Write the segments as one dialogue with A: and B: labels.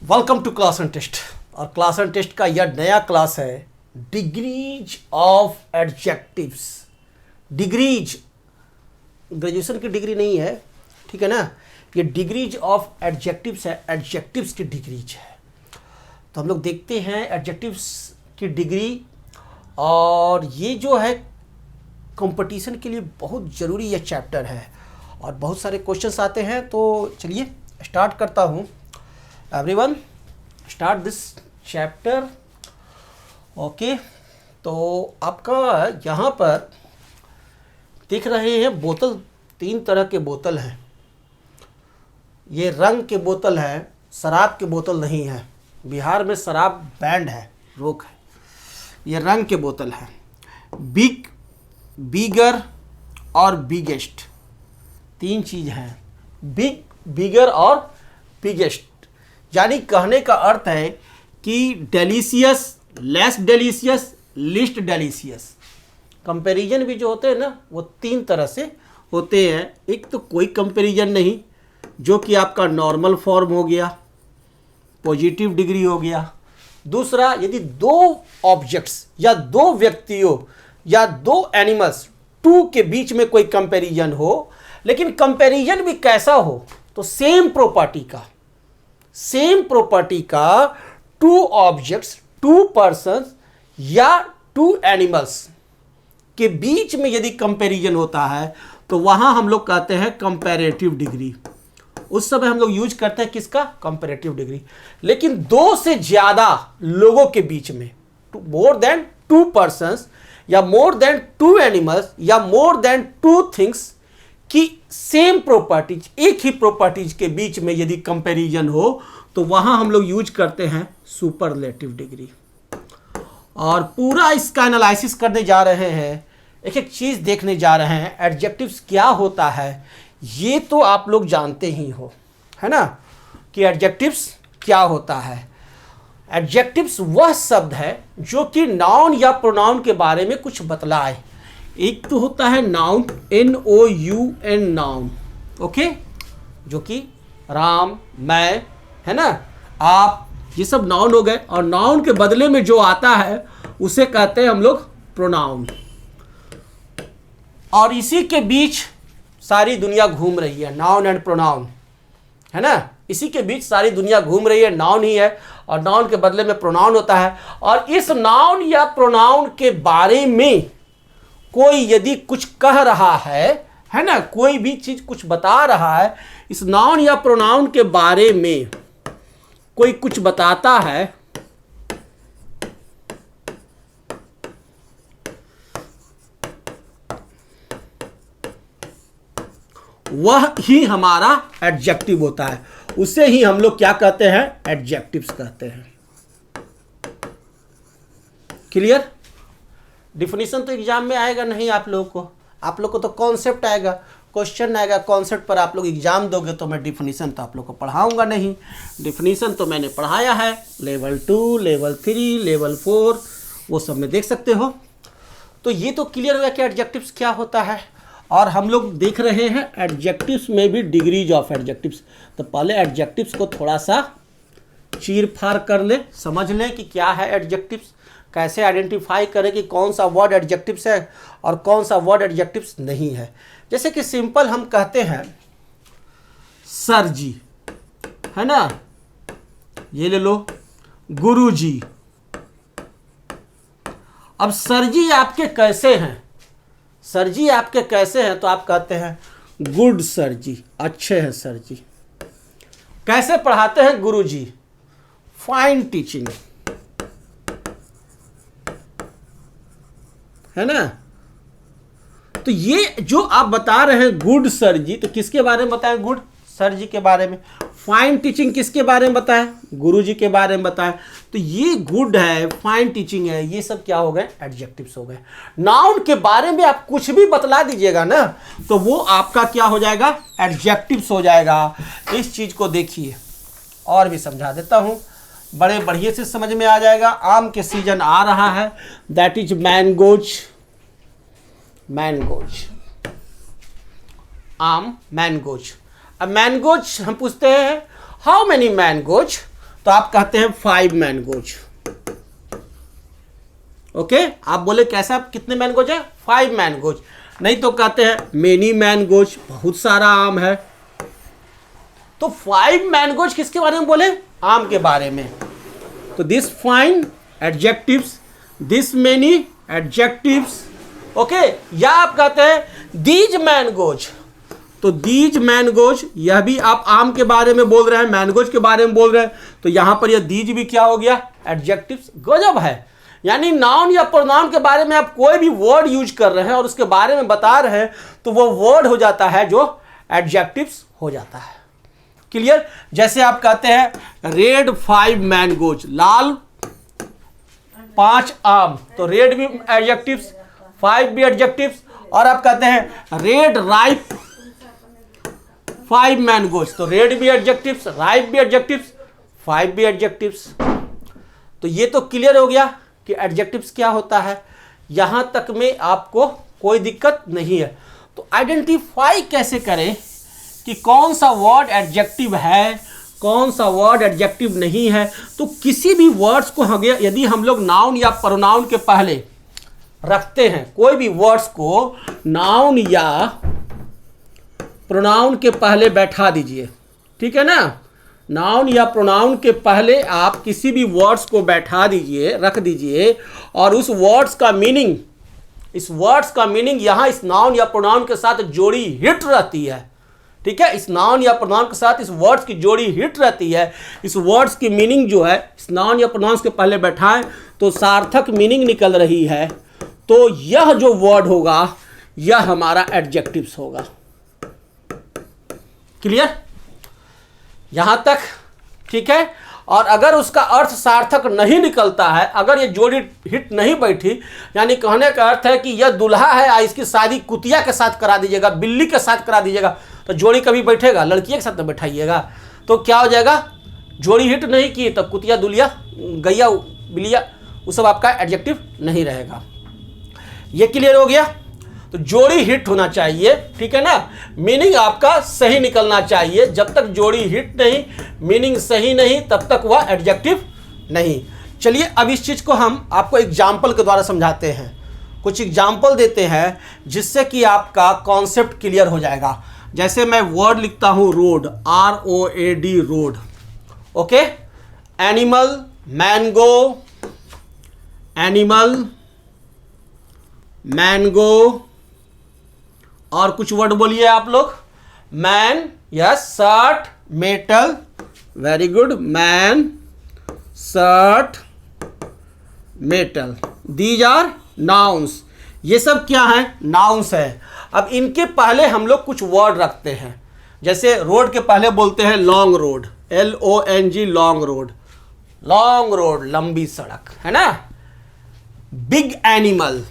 A: Welcome to class and test. और class and test का यह नया क्लास है degrees of adjectives. Degrees graduation की डिग्री नहीं है, ठीक है ना। ये डिग्रीज ऑफ एडजेक्टिव्स है, एडजेक्टिव्स की डिग्रीज है। तो हम लोग देखते हैं एडजेक्टिव्स की डिग्री, और ये जो है कंपटीशन के लिए बहुत ज़रूरी ये चैप्टर है और बहुत सारे क्वेश्चंस आते हैं। तो चलिए स्टार्ट करता हूँ। Everyone start this chapter. Okay, तो आपका यहाँ पर देख रहे हैं बोतल, 3 तरह के बोतल हैं। ये रंग के बोतल है, शराब के बोतल नहीं है। बिहार में शराब बैंड है, रोक है। ये रंग के बोतल है। बिग, बिगर और बिगेस्ट, 3 चीज़ हैं। बिग, बिगर और बिगेस्ट, यानी कहने का अर्थ है कि delicious, less delicious, list delicious. Comparison भी जो होते हैं ना, वो 3 तरह से होते हैं। एक तो कोई कंपैरिजन नहीं, जो कि आपका नॉर्मल फॉर्म हो गया, पॉजिटिव डिग्री हो गया। दूसरा, यदि 2 ऑब्जेक्ट्स या 2 व्यक्तियों या 2 एनिमल्स, 2 के बीच में कोई कंपैरिजन हो, लेकिन कंपैरिजन भी कैसा हो, तो सेम प्रॉपर्टी का 2 ऑब्जेक्ट्स, 2 पर्सन्स या 2 एनिमल्स के बीच में यदि कंपैरिजन होता है तो वहां हम लोग कहते हैं कंपैरेटिव डिग्री। उस समय हम लोग यूज करते हैं किसका? Comparative degree. लेकिन 2 से ज्यादा लोगों के बीच में, मोर देन 2 पर्सन्स या मोर देन 2 एनिमल्स या मोर देन 2 थिंग्स की सेम प्रॉपर्टीज, एक ही प्रॉपर्टीज के बीच में यदि कंपैरिजन हो तो वहां हम लोग यूज करते हैं सुपरलेटिव डिग्री। और पूरा इसका एनालिसिस करने जा रहे हैं, एक एक चीज देखने जा रहे हैं। एडजेक्टिव्स क्या होता है ये तो आप लोग जानते ही हो, है ना, कि एडजेक्टिव्स क्या होता है। एडजेक्टिव्स वह शब्द है जो कि नाउन या प्रोनाउन के बारे में कुछ बतलाए। एक तो होता है नाउन, NOUN नाउन, ओके, जो कि राम, मैं, है ना, आप, ये सब नाउन हो गए। और नाउन के बदले में जो आता है उसे कहते हैं हम लोग प्रोनाउन। और इसी के बीच सारी दुनिया घूम रही है, नाउन एंड प्रोनाउन, है ना। इसी के बीच सारी दुनिया घूम रही है, नाउन ही है और नाउन के बदले में प्रोनाउन होता है। और इस नाउन या प्रोनाउन के बारे में कोई यदि कुछ कह रहा है ना, कोई भी चीज कुछ बता रहा है, इस नाउन या प्रोनाउन के बारे में कोई कुछ बताता है, वह ही हमारा एडजेक्टिव होता है। उसे ही हम लोग क्या कहते हैं? एडजेक्टिव्स कहते हैं। क्लियर? डिफिनीशन तो एग्जाम में आएगा नहीं आप लोगों को, आप लोग को तो कॉन्सेप्ट आएगा, क्वेश्चन आएगा। कॉन्सेप्ट पर आप लोग एग्जाम दोगे तो मैं डिफिनीशन तो आप लोग को पढ़ाऊंगा नहीं। डिफिनीशन तो मैंने पढ़ाया है, लेवल 2, लेवल 3, लेवल 4, वो सब में देख सकते हो। तो ये तो क्लियर हो गया कि एडजेक्टिव्स क्या होता है। और हम लोग देख रहे हैं एडजेक्टिव्स में भी डिग्रीज ऑफ एडजेक्टिव्स। तो पहले एडजेक्टिव्स को थोड़ा सा चीर फाड़ कर ले, समझ लें कि क्या है एडजेक्टिव्स, कैसे आइडेंटिफाई करें कि कौन सा वर्ड एडजेक्टिव्स है और कौन सा वर्ड एडजेक्टिव्स नहीं है। जैसे कि सिंपल हम कहते हैं सर जी, है ना, ये ले लो, गुरु जी। अब सर जी आपके कैसे हैं? सर जी आपके कैसे हैं तो आप कहते हैं गुड सर जी, अच्छे हैं सर जी। कैसे पढ़ाते हैं गुरु जी? फाइन टीचिंग, है ना। तो ये जो आप बता रहे हैं गुड सर जी, तो किसके बारे में बताएं? गुड सर जी के बारे में। फाइन टीचिंग किसके बारे में बताएं? गुरु जी के बारे में बताएं। तो ये गुड है, फाइन टीचिंग है, ये सब क्या हो गए? एडजेक्टिव्स हो गए। नाउन के बारे में आप कुछ भी बतला दीजिएगा ना, तो वो आपका क्या हो जाएगा? एडजेक्टिव्स हो जाएगा। इस चीज को देखिए और भी समझा देता हूं, बड़े बढ़िया से समझ में आ जाएगा। आम के सीजन आ रहा है, दैट इज मैंगोज, मैंगोज, आम, मैंगोज। अब मैंगोज हम पूछते हैं हाउ मेनी मैंगोज, तो आप कहते हैं 5 मैंगोज। ओके, आप बोले कैसा, कितने मैंगोज है, 5 मैंगोज। नहीं तो कहते हैं मेनी मैंगोज, बहुत सारा आम है। तो 5 मैंगोज किसके बारे में बोले, आम के बारे में। तो this fine adjectives, this many adjectives. Okay, या आप कहते हैं दीज मैंगोज, तो दीज मैंगोज, यह भी आप आम के बारे में बोल रहे हैं, मैंगोज के बारे में बोल रहे हैं, तो यहां पर यह दीज भी क्या हो गया, एडजेक्टिव्स। गजब है, यानी नाउन या प्रोनाउन के बारे में आप कोई भी वर्ड यूज कर रहे हैं और उसके बारे में बता रहे हैं, तो वो वर्ड हो जाता है जो एडजेक्टिव्स हो जाता है। क्लियर। जैसे आप कहते हैं रेड 5 मैंगोज, लाल 5 आम, तो रेड भी एडजेक्टिव्स, 5 भी एडजेक्टिव्स। और आप कहते हैं रेड राइप 5 मैंगोज, तो रेड भी एडजेक्टिव्स, राइप भी एडजेक्टिव्स, 5 भी एडजेक्टिव्स। तो ये तो क्लियर हो गया कि एडजेक्टिव्स क्या होता है। यहां तक में आपको कोई दिक्कत नहीं है। तो आइडेंटिफाई कैसे करें कि कौन सा वर्ड एडजेक्टिव है, कौन सा वर्ड एडजेक्टिव नहीं है। तो किसी भी वर्ड्स को यदि हम लोग नाउन या प्रोनाउन के पहले रखते हैं, कोई भी वर्ड्स को नाउन या प्रोनाउन के पहले बैठा दीजिए, ठीक है ना। नाउन या प्रोनाउन के पहले आप किसी भी वर्ड्स को बैठा दीजिए, रख दीजिए, और उस वर्ड्स का मीनिंग, इस वर्ड्स का मीनिंग यहाँ इस नाउन या प्रोनाउन के साथ जोड़ी हिट रहती है, ठीक है। इस नाउन या प्रोनाउन के साथ इस वर्ड्स की जोड़ी हिट रहती है। इस वर्ड्स की मीनिंग जो है इस नाउन या प्रोनाउन के पहले बैठाएं तो सार्थक मीनिंग निकल रही है, तो यह जो वर्ड होगा यह हमारा एडजेक्टिव्स होगा। क्लियर, यहां तक ठीक है। और अगर उसका अर्थ सार्थक नहीं निकलता है, अगर ये जोड़ी हिट नहीं बैठी, यानी कहने का अर्थ है कि यह दुल्हा है, इसकी शादी कुतिया के साथ करा दीजिएगा, बिल्ली के साथ करा दीजिएगा, तो जोड़ी कभी बैठेगा, लड़की के साथ तो बैठाइएगा, तो क्या हो जाएगा, जोड़ी हिट नहीं की, तब कुतिया दुलिया गैया बिलिया वो सब आपका एडजेक्टिव नहीं रहेगा। ये क्लियर हो गया। तो जोड़ी हिट होना चाहिए, ठीक है ना, मीनिंग आपका सही निकलना चाहिए। जब तक जोड़ी हिट नहीं, मीनिंग सही नहीं, तब तक वह एडजेक्टिव नहीं। चलिए अब इस चीज़ को हम आपको एग्जाम्पल के द्वारा समझाते हैं, कुछ एग्जाम्पल देते हैं जिससे कि आपका कॉन्सेप्ट क्लियर हो जाएगा। जैसे मैं वर्ड लिखता हूँ road, ROAD road, okay. Animal, mango, animal, mango, और कुछ वर्ड बोलिए आप लोग, man, yes, shirt, metal, very good, man, shirt, metal, these are nouns. ये सब क्या है, नाउन्स है। अब इनके पहले हम लोग कुछ वर्ड रखते हैं, जैसे रोड के पहले बोलते हैं long road, LONG, long road, long road, लंबी सड़क, है ना। बिग एनिमल,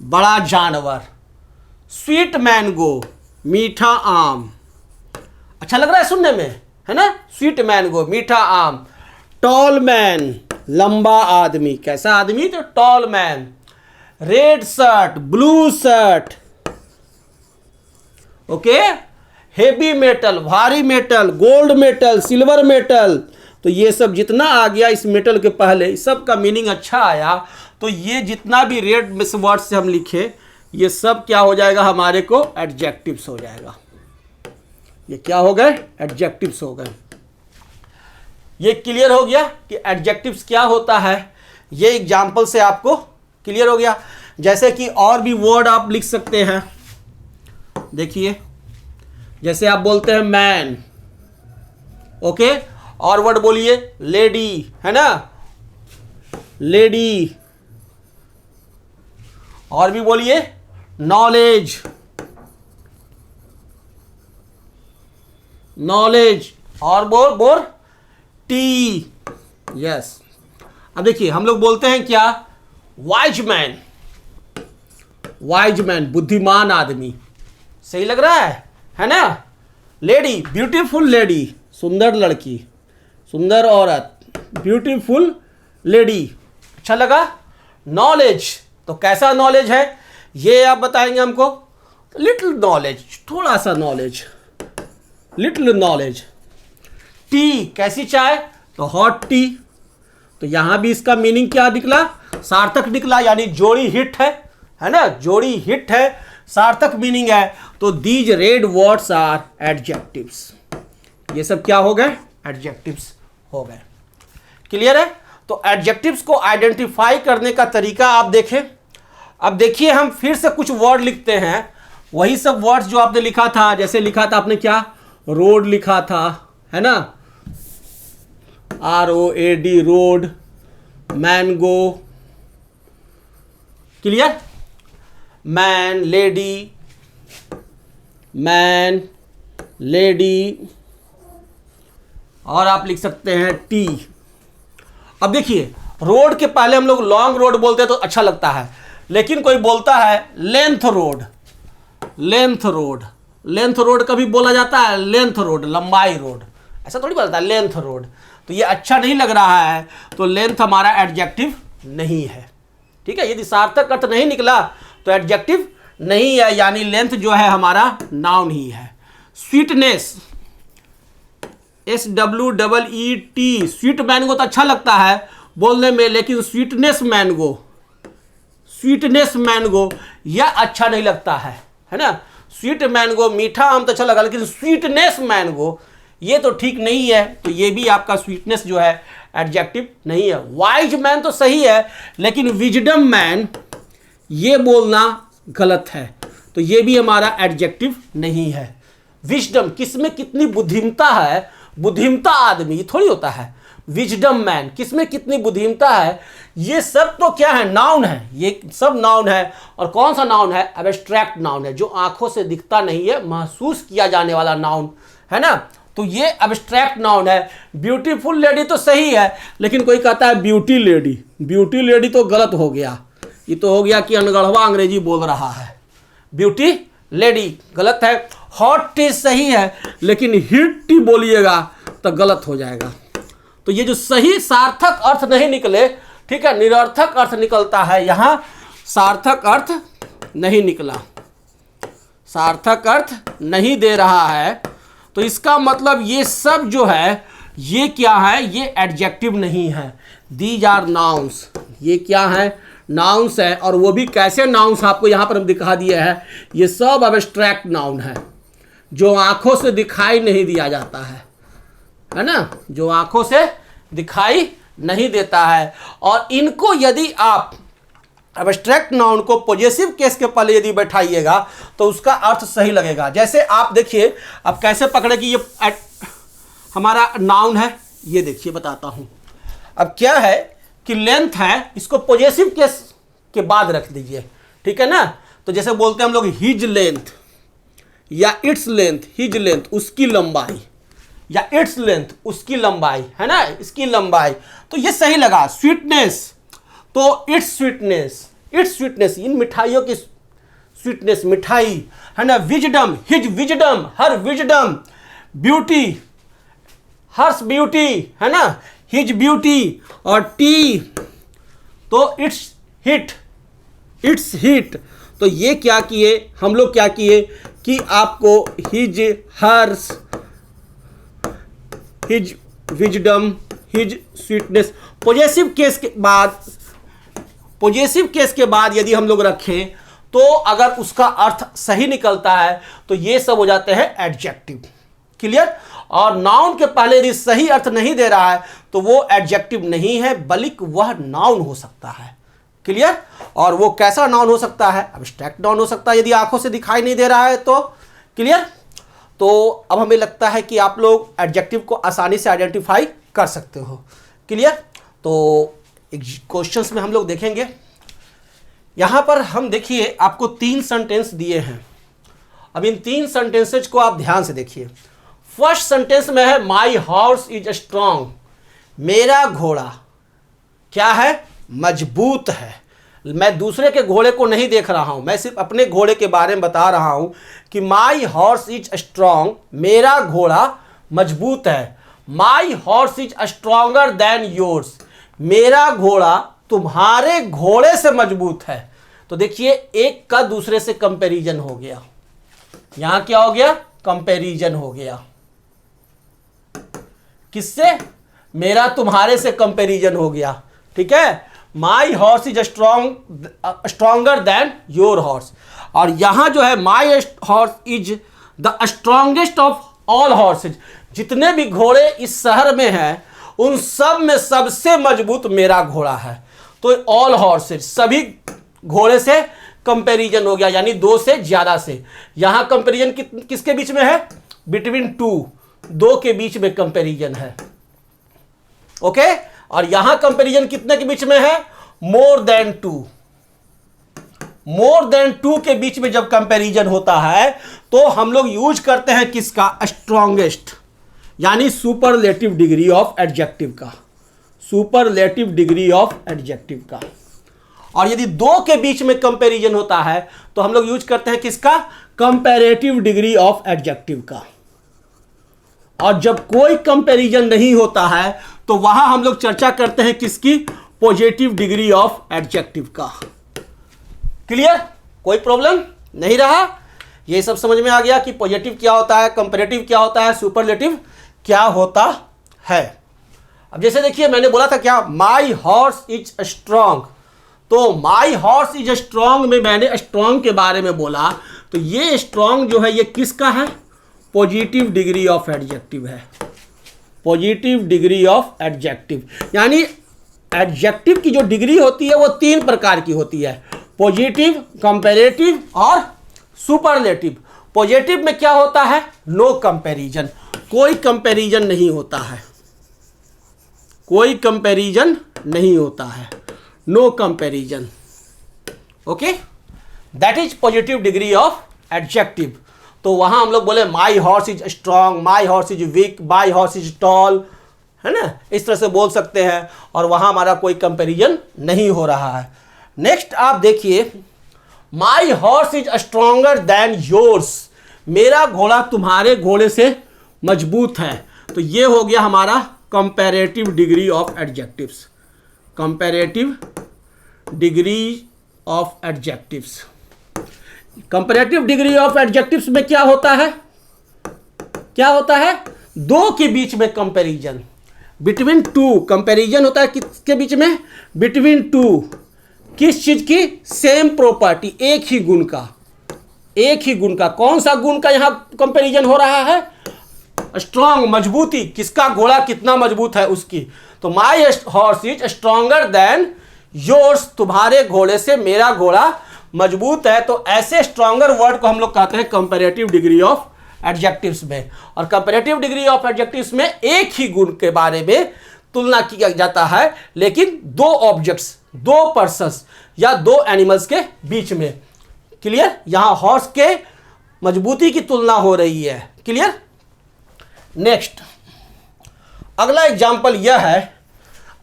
A: बड़ा जानवर, स्वीट मैंगो, मीठा आम, अच्छा लग रहा है सुनने में, है ना, स्वीट मैंगो, मीठा आम। टॉल मैन, लंबा आदमी, कैसा आदमी, तो tall man. Red shirt, blue shirt, okay. Heavy metal, भारी metal, gold metal, silver metal, तो ये सब जितना आ गया इस मेटल के पहले, सब का मीनिंग अच्छा आया, तो ये जितना भी रेड वर्ड से हम लिखे, ये सब क्या हो जाएगा, हमारे को एडजेक्टिव्स हो जाएगा। ये क्या हो गए, एडजेक्टिव्स हो गए। ये क्लियर हो गया कि एडजेक्टिव्स क्या होता है, ये एग्जाम्पल से आपको क्लियर हो गया। जैसे कि और भी वर्ड आप लिख सकते हैं, देखिए, जैसे आप बोलते हैं मैन, ओके, और वर्ड बोलिए लेडी, है ना, लेडी, और भी बोलिए नॉलेज, नॉलेज, और बोर टी, यस। अब देखिए हम लोग बोलते हैं क्या, वाइज मैन, वाइज मैन, बुद्धिमान आदमी, सही लग रहा है ना। लेडी, ब्यूटीफुल लेडी, सुंदर लड़की, सुंदर औरत, ब्यूटीफुल लेडी, अच्छा लगा। नॉलेज, तो कैसा नॉलेज है ये आप बताएंगे हमको, लिटिल नॉलेज, थोड़ा सा नॉलेज, लिटिल नॉलेज। टी, कैसी चाय? तो हॉट टी। तो यहां भी इसका मीनिंग क्या निकला? सार्थक निकला, यानी जोड़ी हिट है ना, जोड़ी हिट है, सार्थक मीनिंग है। तो these red words are adjectives, ये सब क्या हो गए? एडजेक्टिव्स हो गए। क्लियर है? तो एडजेक्टिव्स को आइडेंटिफाई करने का तरीका आप देखें। अब देखिए हम फिर से कुछ वर्ड लिखते हैं, वही सब वर्ड्स जो आपने लिखा था। जैसे लिखा था आपने क्या? रोड लिखा था, है ना, ROAD, road, mango, clear, man, lady, man, lady, और आप लिख सकते हैं टी। अब देखिए रोड के पहले हम लोग लॉन्ग रोड बोलते हैं तो अच्छा लगता है, लेकिन कोई बोलता है length road, length road, length road कभी बोला जाता है, लेंथ रोड, लंबाई रोड, ऐसा थोड़ी बोलता है, लेंथ रोड। तो ये अच्छा नहीं लग रहा है, तो लेंथ हमारा एडजेक्टिव नहीं है। ठीक है, यदि सार्थक अर्थ नहीं निकला तो एडजेक्टिव नहीं है, यानी लेंथ जो है हमारा नाउन ही है। स्वीटनेस, SWEET, स्वीट मैंगो तो अच्छा लगता है बोलने में, लेकिन स्वीटनेस मैंगो, स्वीटनेस मैंगो यह अच्छा नहीं लगता है ना। स्वीट मैंगो, मीठा आम तो अच्छा लगा, लेकिन स्वीटनेस मैंगो ये तो ठीक नहीं है। तो ये भी आपका स्वीटनेस जो है एडजेक्टिव नहीं है। वाइज मैन तो सही है, लेकिन विजडम मैन ये बोलना गलत है, तो ये भी हमारा एडजेक्टिव नहीं है। विजडम, किसमें कितनी बुद्धिमता है, बुद्धिमता आदमी, ये थोड़ी होता है। विजडम मैन, किसमें कितनी बुद्धिमता है, ये सब तो क्या है? नाउन है, ये सब नाउन है। और कौन सा नाउन है? एब्स्ट्रैक्ट नाउन है, जो आंखों से दिखता नहीं है, महसूस किया जाने वाला नाउन है ना। तो ये एब्स्ट्रैक्ट नाउन है। ब्यूटीफुल लेडी तो सही है, लेकिन कोई कहता है ब्यूटी लेडी, ब्यूटी लेडी तो गलत हो गया, ये तो हो गया कि अनगढ़वा अंग्रेजी बोल रहा है। ब्यूटी लेडी गलत है। हॉट टी सही है, लेकिन हिट टी बोलिएगा तो गलत हो जाएगा। तो ये जो सही सार्थक अर्थ नहीं निकले, ठीक है, निरर्थक अर्थ निकलता है, यहां सार्थक अर्थ नहीं निकला, सार्थक अर्थ नहीं दे रहा है। तो इसका मतलब ये सब जो है ये क्या है? ये एडजेक्टिव नहीं है। दीज आर नाउन्स, ये क्या है? नाउन्स है। और वो भी कैसे नाउन्स आपको यहां पर हम दिखा दिए हैं। ये सब एब्स्ट्रैक्ट नाउन है, जो आंखों से दिखाई नहीं दिया जाता है ना, जो आंखों से दिखाई नहीं देता है। और इनको यदि आप एब्स्ट्रैक्ट नाउन को पॉजेसिव केस के पहले यदि बैठाइएगा तो उसका अर्थ सही लगेगा। जैसे आप देखिए, अब कैसे पकड़े कि ये हमारा नाउन है, ये देखिए बताता हूं। अब क्या है कि लेंथ है, इसको पॉजेसिव केस के बाद रख दीजिए, ठीक है ना। तो जैसे बोलते हैं हम लोग हिज लेंथ या इट्स लेंथ, हिज लेंथ उसकी लंबाई, या इट्स लेंथ उसकी लंबाई, है ना, इसकी लंबाई, तो ये सही लगा। स्वीटनेस तो इट्स स्वीटनेस, इट्स स्वीटनेस, इन मिठाइयों की स्वीटनेस, मिठाई, है ना। विजडम, हिज विजडम, हर विजडम। ब्यूटी, हर्स ब्यूटी, है ना, हिज ब्यूटी। और टी तो इट्स हिट, इट्स हिट। तो ये क्या किए हम लोग, क्या किए कि आपको his, hers, his wisdom, his sweetness, possessive case के बाद, पॉजेसिव केस के बाद यदि हम लोग रखें तो अगर उसका अर्थ सही निकलता है तो ये सब हो जाते हैं एडजेक्टिव। क्लियर? और नाउन के पहले यदि सही अर्थ नहीं दे रहा है तो वो एडजेक्टिव नहीं है, बल्कि वह नाउन हो सकता है। क्लियर? और वो कैसा नाउन हो सकता है? एब्स्ट्रैक्ट नाउन हो सकता है, यदि आंखों से दिखाई नहीं दे रहा है तो। क्लियर? तो अब हमें लगता है कि आप लोग एडजेक्टिव को आसानी से आइडेंटिफाई कर सकते हो। क्लियर? तो क्वेश्चंस में हम लोग देखेंगे, यहां पर हम देखिए आपको 3 सेंटेंस दिए हैं। अब इन 3 सेंटेंसेज को आप ध्यान से देखिए। फर्स्ट सेंटेंस में है माई हॉर्स इज स्ट्रांग, मेरा घोड़ा क्या है? मजबूत है। मैं दूसरे के घोड़े को नहीं देख रहा हूं, मैं सिर्फ अपने घोड़े के बारे में बता रहा हूं कि माई हॉर्स इज स्ट्रांग, मेरा घोड़ा मजबूत है। My horse is stronger than yours, मेरा घोड़ा तुम्हारे घोड़े से मजबूत है। तो देखिए एक का दूसरे से कंपैरिजन हो गया, यहां क्या हो गया? कंपैरिजन हो गया। किससे? मेरा तुम्हारे से कंपैरिजन हो गया, ठीक है। My horse is stronger than your horse, और यहां जो है my horse is the strongest of all horses. जितने भी घोड़े इस शहर में हैं उन सब में सबसे मजबूत मेरा घोड़ा है। तो ऑल हॉर्सेज, सभी घोड़े से कंपैरिजन हो गया, यानी दो से ज्यादा से। यहां कंपैरिजन किसके बीच में है? बिटवीन टू, दो के बीच में कंपैरिजन है, ओके। और यहां कंपैरिजन कितने के बीच में है? More than two. More than two के बीच में जब कंपैरिजन होता है तो हम लोग यूज करते हैं किसका? स्ट्रॉन्गेस्ट, यानी सुपरलेटिव डिग्री ऑफ एडजेक्टिव का, सुपरलेटिव डिग्री ऑफ एडजेक्टिव का। और यदि दो के बीच में कंपैरिजन होता है तो हम लोग यूज करते हैं किसका? कंपैरेटिव डिग्री ऑफ एडजेक्टिव का। और जब कोई कंपैरिजन नहीं होता है तो वहां हम लोग चर्चा करते हैं किसकी? पॉजिटिव डिग्री ऑफ एडजेक्टिव का। क्लियर? कोई प्रॉब्लम नहीं रहा? ये सब समझ में आ गया कि पॉजिटिव क्या होता है, कंपैरेटिव क्या होता है, सुपरलेटिव क्या होता है। अब जैसे देखिए मैंने बोला था क्या? माई हॉर्स इज स्ट्रांग। तो माई हॉर्स इज स्ट्रांग में मैंने स्ट्रांग के बारे में बोला, तो ये स्ट्रांग जो है ये किसका है? पॉजिटिव डिग्री ऑफ एडजेक्टिव है, पॉजिटिव डिग्री ऑफ एडजेक्टिव। यानी एडजेक्टिव की जो डिग्री होती है वो तीन प्रकार की होती है, पॉजिटिव, कंपैरेटिव और सुपरलेटिव। पॉजिटिव में क्या होता है? नो कंपैरिजन, कोई कंपैरिजन नहीं होता है, कोई कंपैरिजन नहीं होता है, no comparison, okay. That is positive degree of adjective. तो वहां हम लोग बोले my horse is strong, my horse is weak, my horse is tall, है ना, इस तरह से बोल सकते हैं, और वहां हमारा कोई कंपैरिजन नहीं हो रहा है। नेक्स्ट आप देखिए, my horse is stronger than yours. मेरा घोड़ा तुम्हारे घोड़े से मजबूत है। तो ये हो गया हमारा comparative degree of adjectives, comparative degree of adjectives. Comparative degree of adjectives में क्या होता है? क्या होता है? दो के बीच में कंपैरिजन, बिटवीन टू। कंपैरिजन होता है किसके बीच में? Between two. किस चीज की? सेम प्रॉपर्टी, एक ही गुण का, एक ही गुण का। कौन सा गुण का यहां कंपैरिजन हो रहा है? स्ट्रांग, मजबूती, किसका घोड़ा कितना मजबूत है उसकी। तो my horse is stronger than yours, तुम्हारे घोड़े से मेरा घोड़ा मजबूत है। तो ऐसे स्ट्रॉन्गर वर्ड को हम लोग कहते हैं कंपैरेटिव डिग्री ऑफ एडजेक्टिव्स में। और कंपैरेटिव डिग्री ऑफ एडजेक्टिव्स में एक ही गुण के बारे में तुलना किया जाता है, लेकिन दो ऑब्जेक्ट्स, दो पर्सन्स या दो एनिमल्स के बीच में। क्लियर? यहां हॉर्स के मजबूती की तुलना हो रही है। क्लियर? नेक्स्ट अगला एग्जाम्पल यह है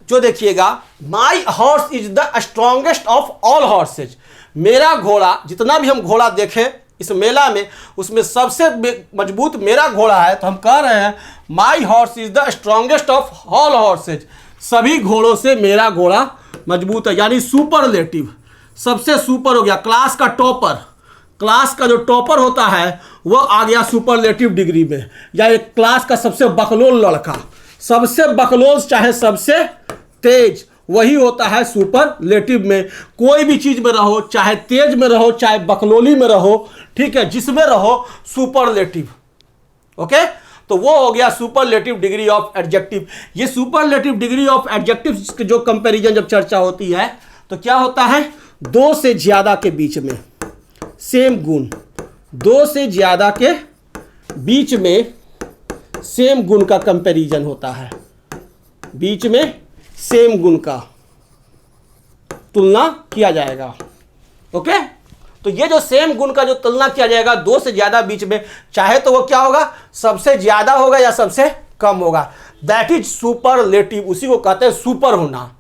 A: जो देखिएगा, my horse is the strongest of all horses. मेरा घोड़ा, जितना भी हम घोड़ा देखें इस मेला में, उसमें सबसे मजबूत मेरा घोड़ा है। तो हम कह रहे हैं my horse is the strongest of all horses. सभी घोड़ों से मेरा घोड़ा मजबूत है, यानी सुपरलेटिव, सबसे सुपर हो गया। क्लास का टॉपर, क्लास का जो टॉपर होता है वो आ गया सुपरलेटिव डिग्री में। या एक क्लास का सबसे बकलोल लड़का, सबसे बकलोल चाहे सबसे तेज, वही होता है सुपरलेटिव में। कोई भी चीज में रहो, चाहे तेज में रहो चाहे बकलोली में रहो, ठीक है, जिसमें रहो सुपरलेटिव, ओके। तो वो हो गया सुपरलेटिव डिग्री ऑफ एडजेक्टिव। ये सुपरलेटिव डिग्री ऑफ एडजेक्टिव की जो कंपैरिजन जब चर्चा होती है तो क्या होता है? दो से ज्यादा के बीच में सेम गुण, दो से ज्यादा के बीच में सेम गुण का कंपैरिजन होता है, बीच में सेम गुण का तुलना किया जाएगा, ओके। तो ये जो सेम गुण का जो तुलना किया जाएगा दो से ज्यादा बीच में, चाहे तो वो क्या होगा? सबसे ज्यादा होगा या सबसे कम होगा। दैट इज सुपरलेटिव, उसी को कहते हैं सुपर होना।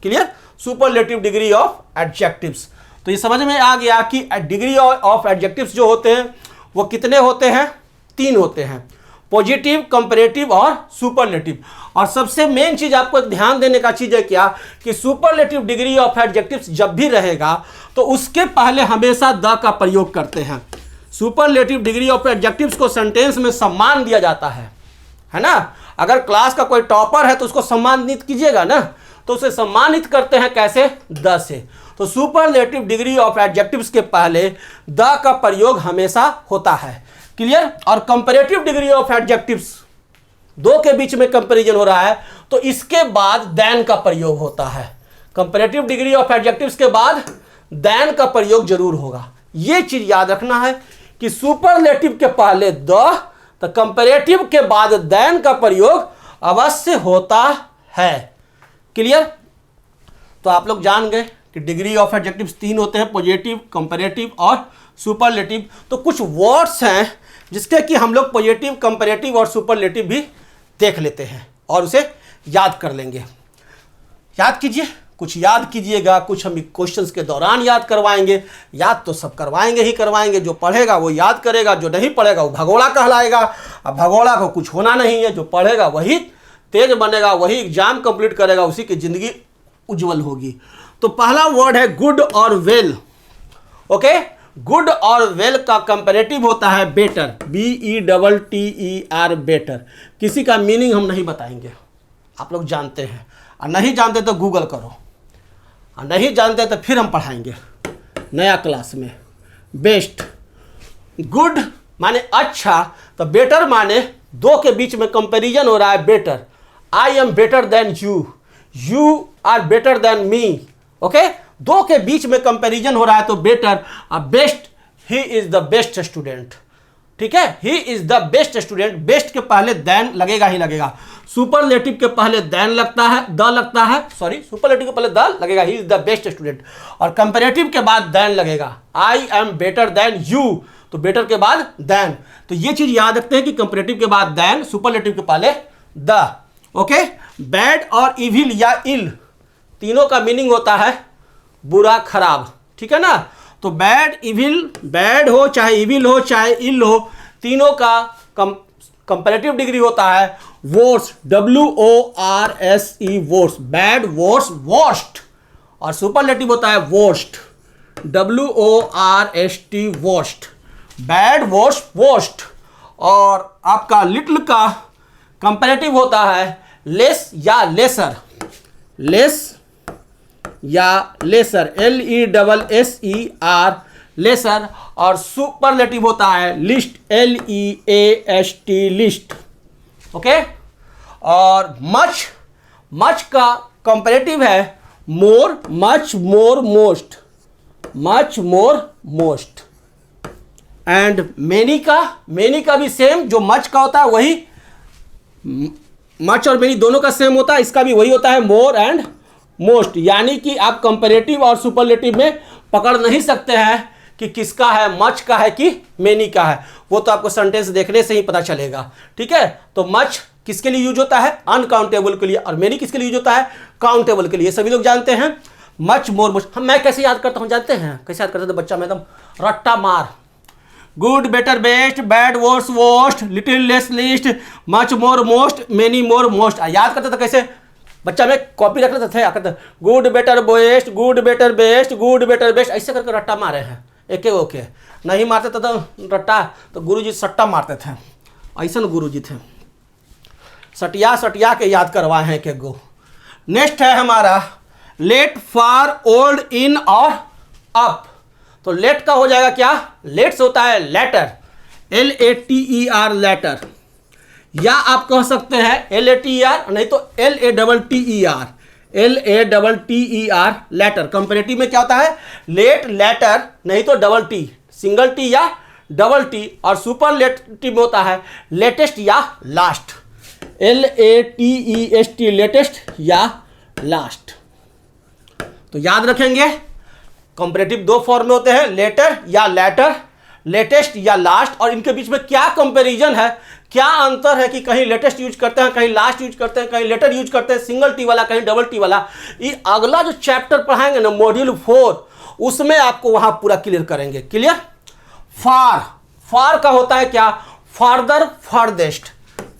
A: Clear? Superlative degree of adjectives. तो ये समझ में आ गया कि डिग्री ऑफ एडजेक्टिव्स जो होते हैं वो कितने होते हैं? तीन होते हैं, पॉजिटिव, कंपैरेटिव और सुपरलेटिव। और सबसे मेन चीज आपको ध्यान देने का चीज है क्या, कि सुपरलेटिव डिग्री ऑफ एडजेक्टिव्स जब भी रहेगा तो उसके पहले हमेशा द का प्रयोग करते हैं। सुपरलेटिव डिग्री ऑफ एडजेक्टिव्स को सेंटेंस में सम्मान दिया जाता है, है ना। अगर क्लास का कोई टॉपर है तो उसको सम्मानित कीजिएगा ना, तो उसे सम्मानित करते हैं कैसे, द से। तो सुपरलेटिव डिग्री ऑफ एडजेक्टिव्स के पहले द का प्रयोग हमेशा होता है, क्लियर। और कंपैरेटिव डिग्री ऑफ एडजेक्टिव्स, दो के बीच में कंपैरिजन हो रहा है तो इसके बाद देन का प्रयोग होता है। कंपैरेटिव डिग्री ऑफ एडजेक्टिव्स के बाद देन का प्रयोग जरूर होगा। यह चीज याद रखना है कि सुपरलेटिव के पहले द, तो कंपैरेटिव के बाद देन का प्रयोग अवश्य होता है, क्लियर। तो आप लोग जान गए कि डिग्री ऑफ एडजेक्टिव्स तीन होते हैं, पॉजिटिव, कंपैरेटिव और सुपरलेटिव। तो कुछ वर्ड्स हैं जिसके कि हम लोग पॉजिटिव, कंपैरेटिव और सुपरलेटिव भी देख लेते हैं और उसे याद कर लेंगे। याद कीजिए, कुछ याद कीजिएगा, कुछ हम क्वेश्चंस के दौरान याद करवाएंगे। याद तो सब करवाएंगे ही करवाएंगे, जो पढ़ेगा वो याद करेगा, जो नहीं पढ़ेगा वो भगोड़ा कहलाएगा। अब भगोड़ा को कुछ होना नहीं है, जो पढ़ेगा वही तेज बनेगा, वही एग्जाम कंप्लीट करेगा, उसी की जिंदगी उज्जवल होगी। तो पहला वर्ड है गुड और वेल, ओके। गुड और वेल का कंपैरेटिव होता है बेटर, BETTER, बेटर। किसी का मीनिंग हम नहीं बताएंगे, आप लोग जानते हैं, और नहीं जानते तो गूगल करो, और नहीं जानते तो फिर हम पढ़ाएंगे नया क्लास में। बेस्ट, गुड माने अच्छा, तो बेटर माने दो के बीच में कंपैरिजन हो रहा है, better. I am better than you, you are better than me, okay. दो के बीच में कंपैरिजन हो रहा है तो बेटर। अब best, he is the best student, ठीक है, he is the best student. Best के पहले देन लगेगा ही लगेगा। सुपरलेटिव के पहले देन लगता है, द लगता है, सॉरी, सुपरलेटिव के पहले द लगेगा, he is the best student. और कंपैरेटिव के बाद देन लगेगा, आई एम बेटर देन यू, तो बेटर के बाद देन। तो ये चीज याद रखते हैं कि कंपैरेटिव के बाद देन, सुपरलेटिव के पहले द, ओके। बैड और इविल या इल, तीनों का मीनिंग होता है बुरा, खराब, ठीक है ना। तो बैड, इविल, बैड हो चाहे इविल हो चाहे इल हो, तीनों का कंपैरेटिव डिग्री होता है worst, WORSE, worst. Bad, worse, worst. और सुपरलेटिव होता है worst, WORST, worst. Bad, worse, worst. और आपका लिटिल का कंपैरेटिव होता है लेस या लेसर, लेस या लेसर, LESSER, लेसर। और सुपरलेटिव होता है लिस्ट, LEAST, लिस्ट, ओके। और मच, मच का कंपैरेटिव है मोर, much, more, most, much, more, most. And many का भी सेम, जो मच का होता है वही, मच और मेनी दोनों का सेम होता है, इसका भी वही होता है मोर एंड मोस्ट। यानी कि आप कंपैरेटिव और सुपरलेटिव में पकड़ नहीं सकते हैं कि किसका है, मच का है कि मेनी का है, वो तो आपको सेंटेंस देखने से ही पता चलेगा, ठीक है। तो मच किसके लिए यूज होता है, अनकाउंटेबल के लिए, और मेनी किसके लिए यूज होता है, काउंटेबल के लिए। सभी लोग जानते हैं मच, मोर, मोस्ट। मैं कैसे याद करता हूं जानते हैं, कैसे याद करते थे बच्चा में, एकदम रट्टा मार। Good, better, best, bad, worse, worst, little, less, least, much, more, most, many, more, most. याद करते थे कैसे, बच्चा में कॉपी रख लेते थे, आकर good, better, best, good, better, best, good, better, best, ऐसे करके रट्टा मारे हैं एक एक ओके। नहीं मारते थे तो रट्टा, तो गुरुजी सट्टा मारते थे, ऐसा गुरुजी थे, सटिया सटिया के याद करवाए हैं एक एक गो। नेक्स्ट है हमारा लेट, फार, ओल्ड, इन और अप। तो लेट का हो जाएगा क्या, लेट्स होता है लेटर, LATER, लेटर। या आप कह सकते हैं LATER, नहीं तो LATTER, लेटर। कंपैरेटिव में क्या होता है, लेट, लेटर, नहीं तो डबल टी, सिंगल टी या डबल टी। और सुपरलेटिव में होता है लेटेस्ट या लास्ट, LATEST, लेटेस्ट या लास्ट। तो याद रखेंगे कंपैरेटिव दो फॉर्म में होते हैं, लेटर या लेटर, लेटेस्ट या लास्ट। और इनके बीच में क्या कंपैरिजन है, क्या अंतर है कि कहीं लेटेस्ट यूज करते हैं, कहीं लास्ट यूज करते हैं, कहीं लेटर यूज करते हैं, सिंगल टी वाला, कहीं डबल टी वाला। ये अगला जो चैप्टर पढ़ाएंगे ना, मॉड्यूल 4, उसमें आपको वहां पूरा क्लियर करेंगे, क्लियर। फार, फार का होता है क्या, फार्दर, फार्देस्ट,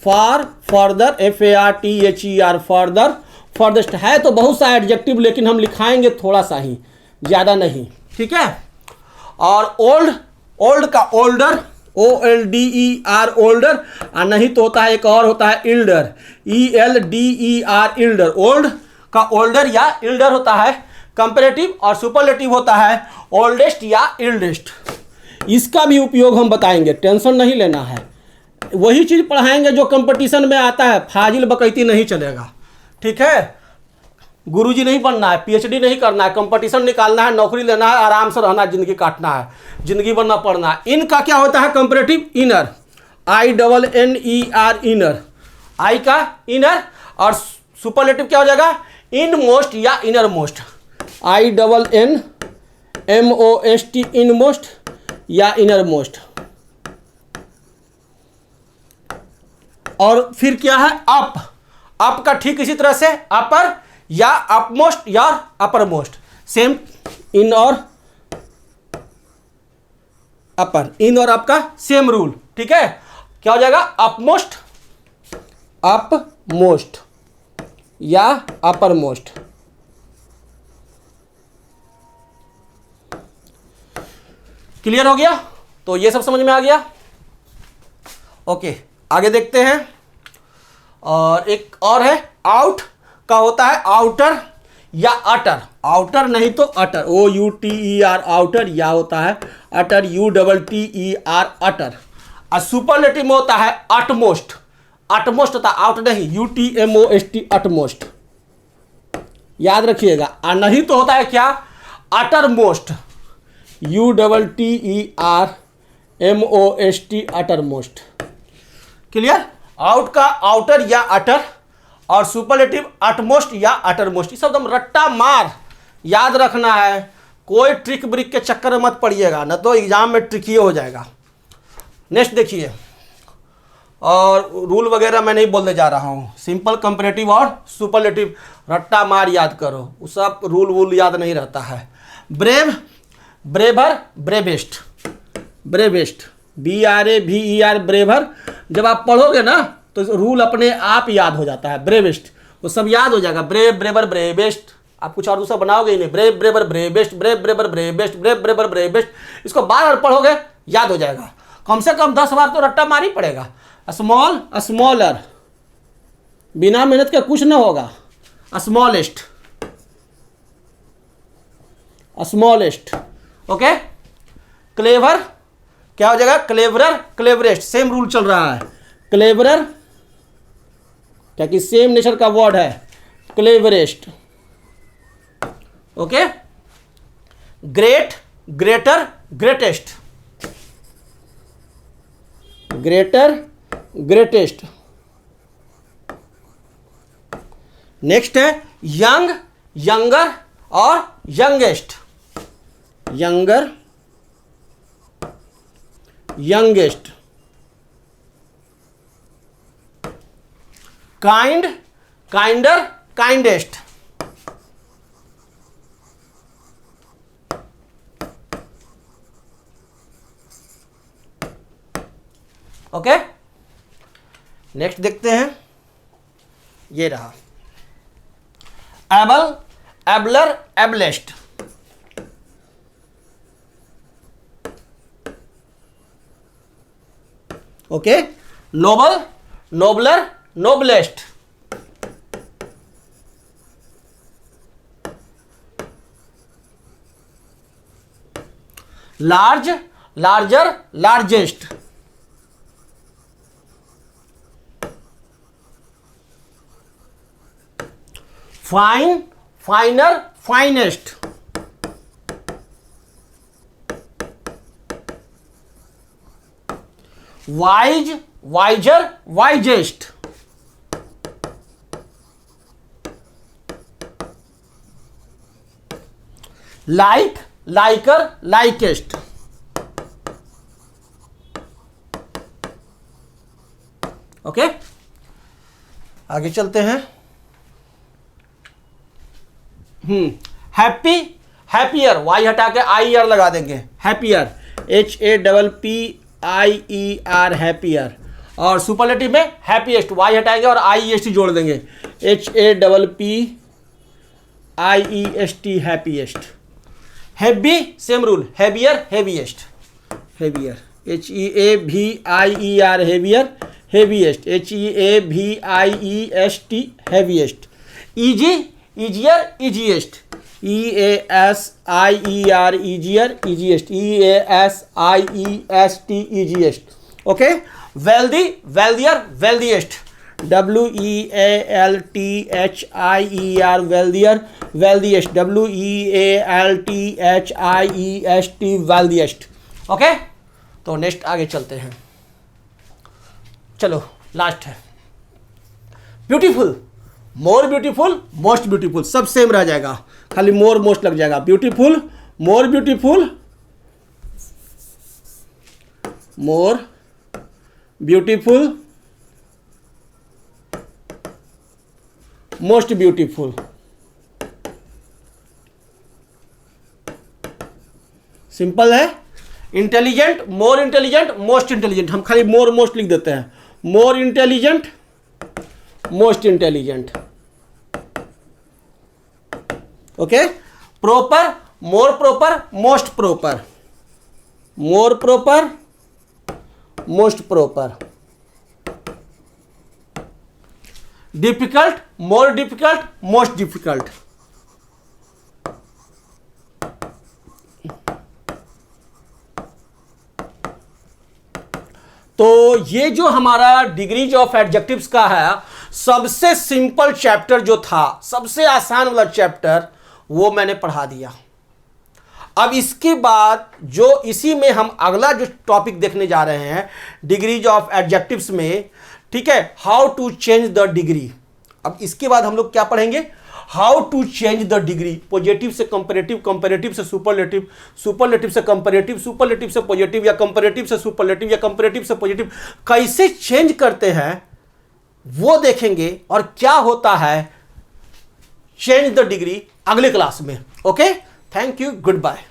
A: फार, फर्दर, FARTHER, फर्दर, फर्देस्ट। है तो बहुत सा एडजेक्टिव, लेकिन हम लिखाएंगे थोड़ा सा ही, ज़्यादा नहीं, ठीक है। और ओल्ड, ओल्ड का ओल्डर, OLDER ओल्डर, और नहीं तो होता है एक और होता है इल्डर, ELDER इल्डर। ओल्ड का ओल्डर या इल्डर होता है, कंपैरेटिव और सुपरलेटिव होता है ओल्डेस्ट या इल्डेस्ट। इसका भी उपयोग हम बताएंगे, टेंशन नहीं लेना है। वही चीज़ पढ़ाएंगे जो कंपटीशन में आता है, फाजिल बकैती नहीं चलेगा, ठीक है। गुरुजी नहीं बनना है, PhD नहीं करना है, कंपटीशन निकालना है, नौकरी लेना है, आराम से रहना है, जिंदगी काटना है, जिंदगी बनना पढ़ना है। इनका क्या होता है कंपैरेटिव इनर, INNER इनर, आई का इनर, और सुपरलेटिव क्या हो जाएगा इन मोस्ट या inner most, INNMOST in most या इनर मोस्ट। और फिर क्या है अप, अप का ठीक इसी तरह से अपर या अपमोस्ट या अपर मोस्ट, सेम इन और अपर, इन और अप का सेम रूल, ठीक है। क्या हो जाएगा अपमोस्ट, अपमोस्ट या अपर मोस्ट। क्लियर हो गया? तो ये सब समझ में आ गया। ओके, आगे देखते हैं। और एक और है आउट का होता है आउटर या अटर, आउटर नहीं तो अटर, OUTER आउटर, या होता है अटर, UTTER अटर। और सुपरलेटिव में होता है अटमोस्ट, अटमोस्ट होता है आउट नहीं, UTMOST अटमोस्ट, याद रखिएगा। और नहीं तो होता है क्या अटर मोस्ट, UTTERMOST अटर मोस्ट। क्लियर? आउट का आउटर या अटर और सुपरलेटिव अटमोस्ट या अटर मोस्ट। ये सब एकदम रट्टा मार याद रखना है, कोई ट्रिक ब्रिक के चक्कर में मत पड़िएगा, न तो एग्जाम में ट्रिकी हो जाएगा। नेक्स्ट देखिए, और रूल वगैरह मैं नहीं बोलने जा रहा हूँ, सिंपल कंपैरेटिव और सुपरलेटिव रट्टा मार याद करो, वो सब रूल वूल याद नहीं रहता है। Brave, braver, bravest, bravest, BRAVER braver. जब आप पढ़ोगे ना तो रूल अपने आप याद हो जाता है, ब्रेवेस्ट वो सब याद हो जाएगा। ब्रेव, ब्रेवर, ब्रेवेस्ट, आप कुछ और दूसरा बनाओगे ही नहीं, brave, braver, bravest, brave, braver, bravest, brave, braver, bravest, इसको बार बार पढ़ोगे याद हो जाएगा। कम से कम 10 बार तो रट्टा मार ही पड़ेगा। स्मॉल, स्मॉलर, बिना मेहनत के कुछ ना होगा। Smallest, smallest, okay. क्लेवर क्या हो जाएगा क्लेवरर, क्लेवरेस्ट, सेम रूल चल रहा है। क्लेवरर क्या कि सेम नेचर का वर्ड है, cleverest, okay. Great, greater, greatest, greater, greatest. Next है यंग, यंगर और youngest, younger, youngest. Kind, kinder, kindest, okay. Next देखते हैं, ये रहा able, abler, ablest, okay. Noble, nobler, noblest, large, larger, largest, fine, finer, finest, wise, wiser, wisest, like, liker, likest, okay. आगे चलते हैं। Happy, happier, Y हटा के IER लगा देंगे, हैप्पियर, HAPPIER, हैप्पियर। और सुपरलेटिव में हैप्पीएस्ट, वाई हटाएंगे और IEST जोड़ देंगे, HAPPIEST, happiest. Heavy, same rule, heavier, heaviest, heavier, HEAVIER heavier, heaviest, HEAVIEST heaviest, easy easier easiest, EASIER easier easiest, EASIEST easiest, okay. Wealthy wealthier wealthiest, WEALTHIER wealthier wealthiest, WEALTHIEST wealthiest, okay. तो next आगे चलते हैं, चलो last है beautiful, more beautiful, most beautiful, सब same रह जाएगा, खाली मोर मोस्ट लग जाएगा। Beautiful, more beautiful, more beautiful, most beautiful, simple है। Intelligent, more intelligent, most intelligent, हम खाली मोर मोस्ट लिख देते हैं, more intelligent, most intelligent, okay. Proper, more proper, most proper, more proper, most proper. Difficult, more difficult, most difficult. तो ये जो हमारा डिग्रीज ऑफ एडजेक्टिव्स का है, सबसे सिंपल चैप्टर जो था, सबसे आसान वाला चैप्टर, वो मैंने पढ़ा दिया। अब इसके बाद जो इसी में हम अगला जो टॉपिक देखने जा रहे हैं डिग्रीज ऑफ एडजेक्टिव्स में, ठीक है, how to change the degree. अब इसके बाद हम लोग क्या पढ़ेंगे, how to change the degree, positive से कंपैरेटिव, कंपैरेटिव से सुपरलेटिव, सुपरलेटिव से कंपैरेटिव, सुपरलेटिव से पॉजिटिव, या कंपैरेटिव से सुपरलेटिव, या कंपैरेटिव से पॉजिटिव, कैसे चेंज करते हैं वो देखेंगे, और क्या होता है चेंज द डिग्री अगले क्लास में। Okay, thank you, good bye.